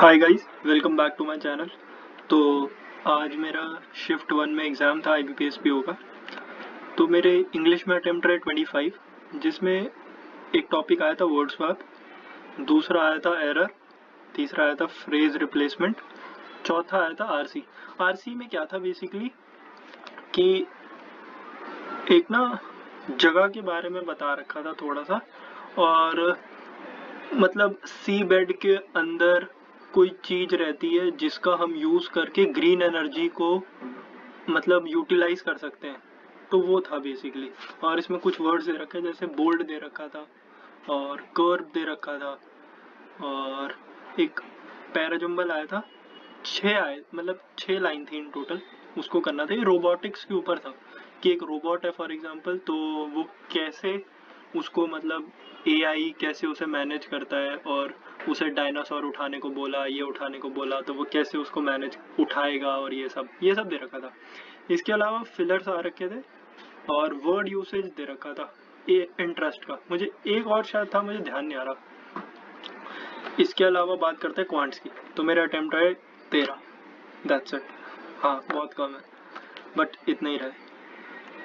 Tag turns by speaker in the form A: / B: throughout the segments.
A: Hi guys, welcome back to my channel. तो आज मेरा शिफ्ट 1 में एग्ज़ाम था IBPS PO का। तो मेरे इंग्लिश में अटेम्प्ट रहे 25, जिसमें एक टॉपिक आया था वर्ड स्वैप, दूसरा आया था एरर, तीसरा आया था फ्रेज रिप्लेसमेंट, चौथा आया था आरसी। आरसी में क्या था बेसिकली कि एक ना जगह के बारे में बता रखा था थोड़ा सा, और मतलब सी बेड के अंदर कोई चीज रहती है जिसका हम यूज करके ग्रीन एनर्जी को मतलब यूटिलाइज कर सकते हैं। तो वो था बेसिकली। और इसमें कुछ वर्ड्स दे रखे हैं, जैसे बोल्ड दे रखा था और कर्व दे रखा था, और एक पैराजम्बल आया था। 6 आए, मतलब 6 लाइन थी इन टोटल, उसको करना था। ये रोबोटिक्स के ऊपर था कि एक रोबोट है फॉर एग्जांपल, तो वो कैसे उसको मतलब AI कैसे उसे मैनेज करता है, और उसे डायनासोर उठाने को बोला, ये उठाने को बोला, तो वो कैसे उसको मैनेज उठाएगा, और ये सब दे रखा था। इसके अलावा फिलर्स आ रखे थे और वर्ड यूसेज दे रखा था इंटरेस्ट का। मुझे एक और शायद था, मुझे ध्यान नहीं आ रहा। इसके अलावा बात करते हैं क्वांट्स की, तो मेरे अटेम्प्ट रहे 13। That's it. हाँ, बहुत कम है, बट इतना ही रहे।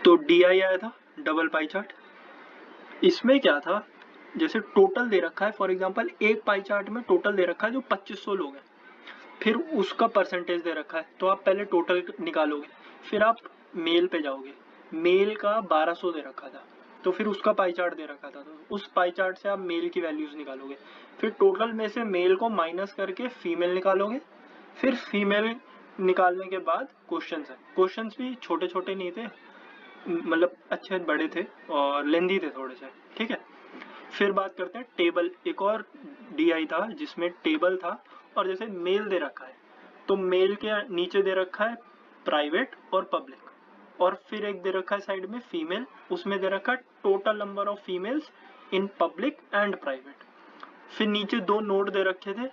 A: तो DI आया था, डबल पाई चार्ट। इसमें क्या था, जैसे टोटल दे रखा है फॉर एग्जांपल, एक पाई चार्ट में टोटल दे रखा है जो 2500 लोग हैं, फिर उसका परसेंटेज दे रखा है, तो आप पहले टोटल निकालोगे, फिर आप मेल पे जाओगे, मेल का 1200 दे रखा था, तो फिर उसका पाई चार्ट दे रखा था, तो उस पाई चार्ट से आप मेल की वैल्यूज निकालोगे, फिर टोटल में से मेल को माइनस करके फीमेल निकालोगे, फिर फीमेल निकालने के बाद क्वेश्चंस है। क्वेश्चंस भी छोटे छोटे नहीं थे, मतलब अच्छे बड़े थे और लेंदी थे थोड़े से, ठीक है। फिर बात करते हैं टेबल। एक और DI था जिसमें टेबल था, और जैसे मेल दे रखा है तो मेल के नीचे दे रखा है प्राइवेट और पब्लिक, और फिर एक दे रखा है साइड में फीमेल, उसमें दे रखा है total number of females in public and private. फिर नीचे दो नोड दे रखे थे,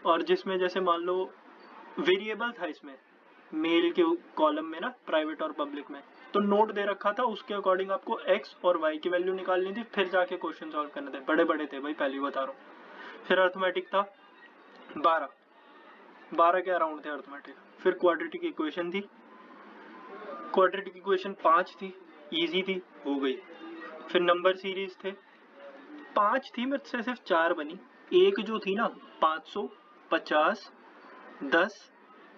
A: और जिसमें जैसे मान लो वेरिएबल था इसमें, मेल के कॉलम में ना, प्राइवेट और पब्लिक में, तो नोट दे रखा था, उसके अकॉर्डिंग आपको x और y की वैल्यू निकालनी थी, फिर जाके क्वेश्चन सॉल्व करने थे। बड़े बड़े थे भाई, पहले बता रहा हूँ। फिर अर्थमेटिक था 12, 12 के अराउंड थे अर्थमेटिक। फिर क्वाड्रेटिक इक्वेशन थी, क्वाड्रेटिक इक्वेशन 5 थी, इजी थी, हो गई। फिर नंबर सीरीज थे, 5 थी, मुझसे सिर्फ 4 बनी। एक जो थी ना 500, 50, 10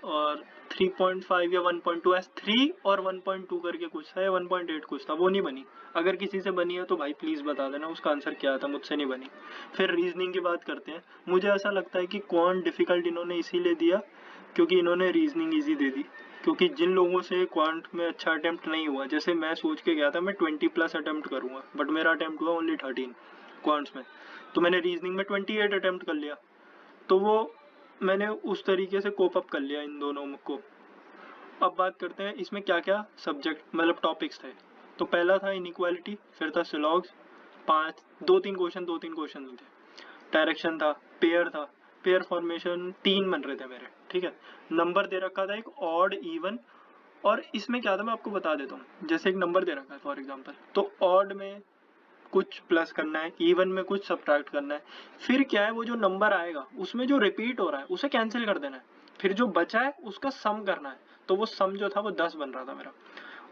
A: और 3.5 या 1.2, ऐसे 3 और 1.2 करके कुछ था, या 1.8 कुछ था, वो नहीं बनी। अगर किसी से बनी है तो भाई प्लीज बता देना उसका आंसर क्या था, मुझसे नहीं बनी। फिर रीजनिंग की बात करते हैं। मुझे ऐसा लगता है कि क्वांट डिफिकल्ट इन्होंने इसीलिए दिया क्योंकि इन्होंने रीजनिंग इजी दे दी। क्योंकि जिन लोगों से क्वांट में अच्छा अटेम्प्ट नहीं हुआ, जैसे मैं सोच के गया था मैं 20+ अटेम्प्ट करूंगा, बट मेरा अटेम्प्ट हुआ ओनली 13 क्वांट्स में, तो मैंने रीजनिंग में 28 अटेम्प्ट कर लिया। तो वो मैंने उस तरीके से कोप अप कर लिया इन दोनों को। अब बात करते हैं इसमें क्या क्या सब्जेक्ट मतलब टॉपिक्स थे। तो पहला था इनइक्वालिटी, फिर था सिलॉग्स, 5 2-3 क्वेश्चन नहीं थे। डायरेक्शन था, पेयर था, पेयर फॉर्मेशन 3 बन रहे थे मेरे, ठीक है। नंबर दे रखा था एक ऑड इवन, और इसमें क्या था मैं आपको बता देता हूँ। जैसे एक नंबर दे रखा है फॉर एग्जांपल, तो ऑड में कुछ प्लस करना है, इवन में कुछ सब्ट्रैक्ट करना है। फिर क्या है, वो जो नंबर आएगा उसमें जो रिपीट हो रहा है उसे कैंसिल कर देना है, फिर जो बचा है उसका सम करना है। तो वो सम जो था वो 10 बन रहा था मेरा।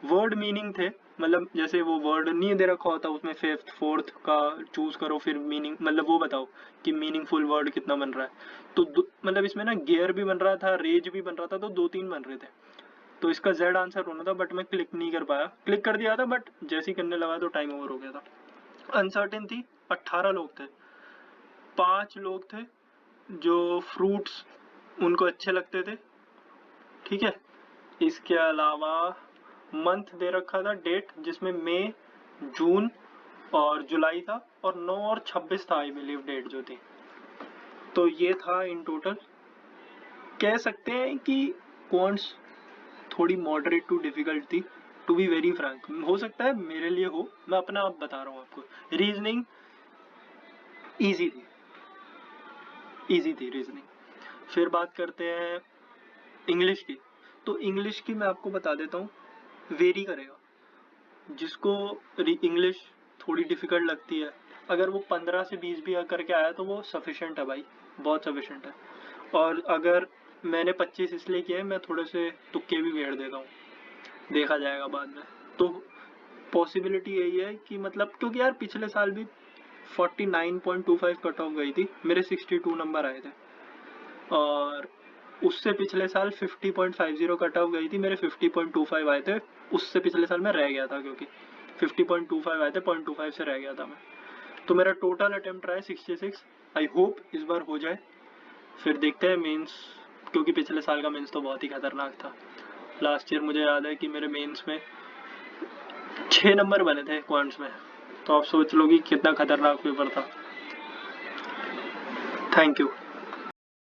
A: वर्ड मीनिंग थे, मतलब जैसे वो वर्ड नहीं दे रखा होता, उसमें फिफ्थ फोर्थ का चूज करो, फिर मीनिंग मतलब वो बताओ कि मीनिंगफुल वर्ड कितना बन रहा है। तो मतलब इसमें ना गियर भी बन रहा था, रेज भी बन रहा था, तो 2-3 बन रहे थे। तो इसका Z आंसर होना था, बट मैं क्लिक नहीं कर पाया। क्लिक कर दिया था बट जैसे ही करने लगा तो टाइम ओवर हो गया था। अनसर्टेन थी, 18 लोग थे। 5 लोग थे जो फ्रूट्स उनको अच्छे लगते थे, ठीक है। इसके अलावा मंथ दे रखा था, डेट, जिसमें मई, जून और जुलाई था, और 9 और 26 था आई बिलीव डेट जो थी। तो ये था इन टोटल। कह सकते हैं कि क्वांट्स थोड़ी मॉडरेट टू डिफिकल्ट थी, टू बी वेरी फ्रैंक। हो सकता है मेरे लिए हो, मैं अपना आप बता रहा हूँ आपको। रीजनिंग इजी थी, इजी थी रीजनिंग। फिर बात करते हैं इंग्लिश की। तो इंग्लिश की मैं आपको बता देता हूँ, वेरी करेगा। जिसको इंग्लिश थोड़ी डिफिकल्ट लगती है, अगर वो 15 से 20 भी करके आया तो वो सफिशिएंट है भाई, बहुत सफिशिएंट है। और अगर मैंने 25 इसलिए किया है, मैं थोड़े से तुक्के भी घेर देता हूँ, देखा जाएगा बाद में। तो पॉसिबिलिटी यही है कि मतलब, क्योंकि यार पिछले साल भी 49.25 कट ऑफ गई थी, मेरे 62 नंबर आए थे, और उससे पिछले साल 50.50 कट ऑफ गई थी, मेरे 50.25 आए थे। उससे पिछले साल मैं रह गया था, क्योंकि 50.25 आए थे, 0.25 से रह गया था मैं। तो मेरा टोटल अटेम्प्ट रहा है 66। आई होप इस बार हो जाए, फिर देखते हैं मेंस, क्योंकि पिछले साल का मेंस तो बहुत ही खतरनाक था। लास्ट ईयर मुझे याद है कि मेरे मेंस में 6 नंबर बने थे क्वांट्स में, तो आप सोच लो कि कितना खतरनाक पेपर था। Thank you.